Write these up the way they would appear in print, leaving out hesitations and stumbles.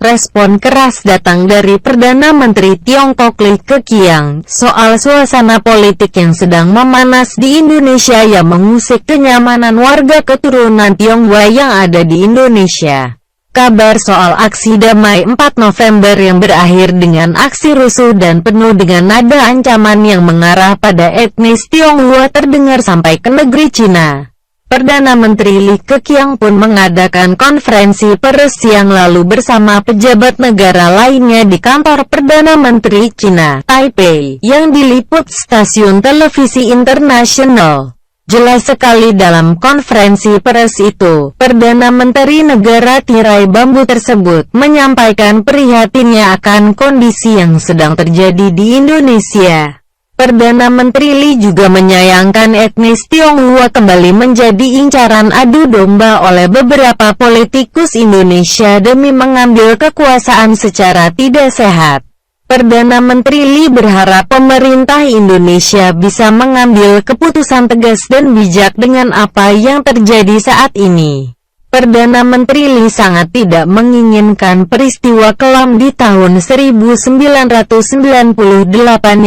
Respon keras datang dari Perdana Menteri Tiongkok Li Keqiang soal suasana politik yang sedang memanas di Indonesia yang mengusik kenyamanan warga keturunan Tionghoa yang ada di Indonesia. Kabar soal aksi damai 4 November yang berakhir dengan aksi rusuh dan penuh dengan nada ancaman yang mengarah pada etnis Tionghoa terdengar sampai ke negeri Cina. Perdana Menteri Li Keqiang pun mengadakan konferensi pers siang lalu bersama pejabat negara lainnya di kantor Perdana Menteri Cina, Taipei, yang diliput stasiun televisi internasional. Jelas sekali dalam konferensi pers itu, Perdana Menteri negara tirai bambu tersebut menyampaikan prihatinnya akan kondisi yang sedang terjadi di Indonesia. Perdana Menteri Li juga menyayangkan etnis Tionghoa kembali menjadi incaran adu domba oleh beberapa politikus Indonesia demi mengambil kekuasaan secara tidak sehat. Perdana Menteri Li berharap pemerintah Indonesia bisa mengambil keputusan tegas dan bijak dengan apa yang terjadi saat ini. Perdana Menteri Li sangat tidak menginginkan peristiwa kelam di tahun 1998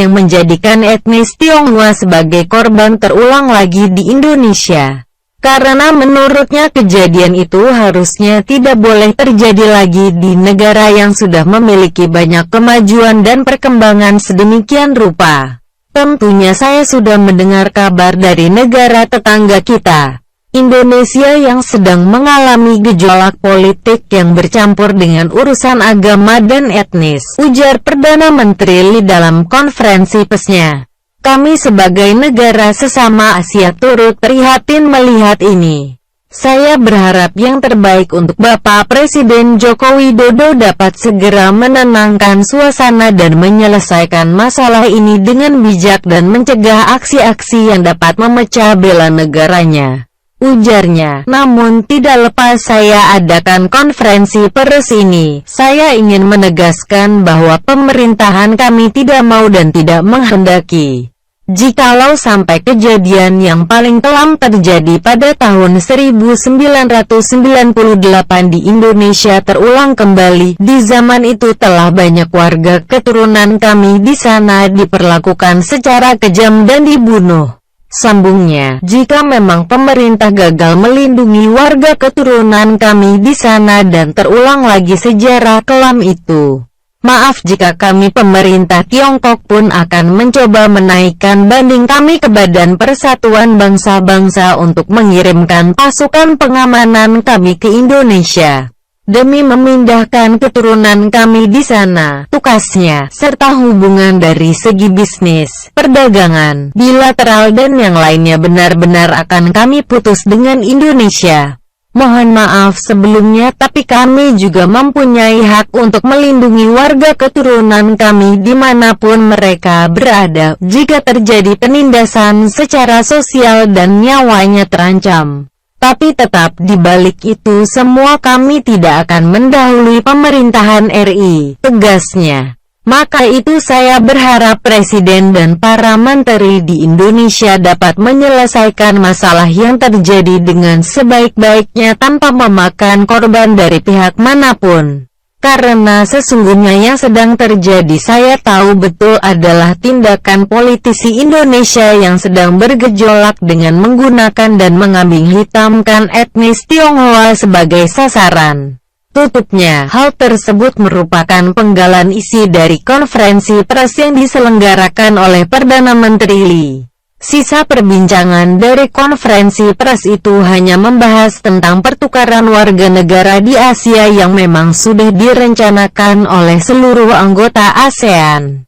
yang menjadikan etnis Tionghoa sebagai korban terulang lagi di Indonesia. Karena menurutnya kejadian itu harusnya tidak boleh terjadi lagi di negara yang sudah memiliki banyak kemajuan dan perkembangan sedemikian rupa. Tentunya saya sudah mendengar kabar dari negara tetangga kita, Indonesia, yang sedang mengalami gejolak politik yang bercampur dengan urusan agama dan etnis, ujar Perdana Menteri Li dalam konferensi persnya. Kami sebagai negara sesama Asia turut prihatin melihat ini. Saya berharap yang terbaik untuk Bapak Presiden Joko Widodo dapat segera menenangkan suasana dan menyelesaikan masalah ini dengan bijak dan mencegah aksi-aksi yang dapat memecah belah negaranya, ujarnya. Namun tidak lepas saya adakan konferensi pers ini, saya ingin menegaskan bahwa pemerintahan kami tidak mau dan tidak menghendaki jikalau sampai kejadian yang paling kelam terjadi pada tahun 1998 di Indonesia terulang kembali. Di zaman itu telah banyak warga keturunan kami di sana diperlakukan secara kejam dan dibunuh, sambungnya. Jika memang pemerintah gagal melindungi warga keturunan kami di sana dan terulang lagi sejarah kelam itu, maaf jika kami pemerintah Tiongkok pun akan mencoba menaikkan banding kami ke Badan Persatuan Bangsa-Bangsa untuk mengirimkan pasukan pengamanan kami ke Indonesia demi memindahkan keturunan kami di sana, tukasnya, serta hubungan dari segi bisnis, perdagangan, bilateral dan yang lainnya benar-benar akan kami putus dengan Indonesia. Mohon maaf sebelumnya, tapi kami juga mempunyai hak untuk melindungi warga keturunan kami dimanapun mereka berada jika terjadi penindasan secara sosial dan nyawanya terancam. Tapi tetap di balik itu semua kami tidak akan mendahului pemerintahan RI, tegasnya. Maka itu saya berharap Presiden dan para menteri di Indonesia dapat menyelesaikan masalah yang terjadi dengan sebaik-baiknya tanpa memakan korban dari pihak manapun. Karena sesungguhnya yang sedang terjadi saya tahu betul adalah tindakan politisi Indonesia yang sedang bergejolak dengan menggunakan dan mengambing hitamkan etnis Tionghoa sebagai sasaran. Tutupnya, hal tersebut merupakan penggalan isi dari konferensi pers yang diselenggarakan oleh Perdana Menteri Li. Sisa perbincangan dari konferensi pers itu hanya membahas tentang pertukaran warga negara di Asia yang memang sudah direncanakan oleh seluruh anggota ASEAN.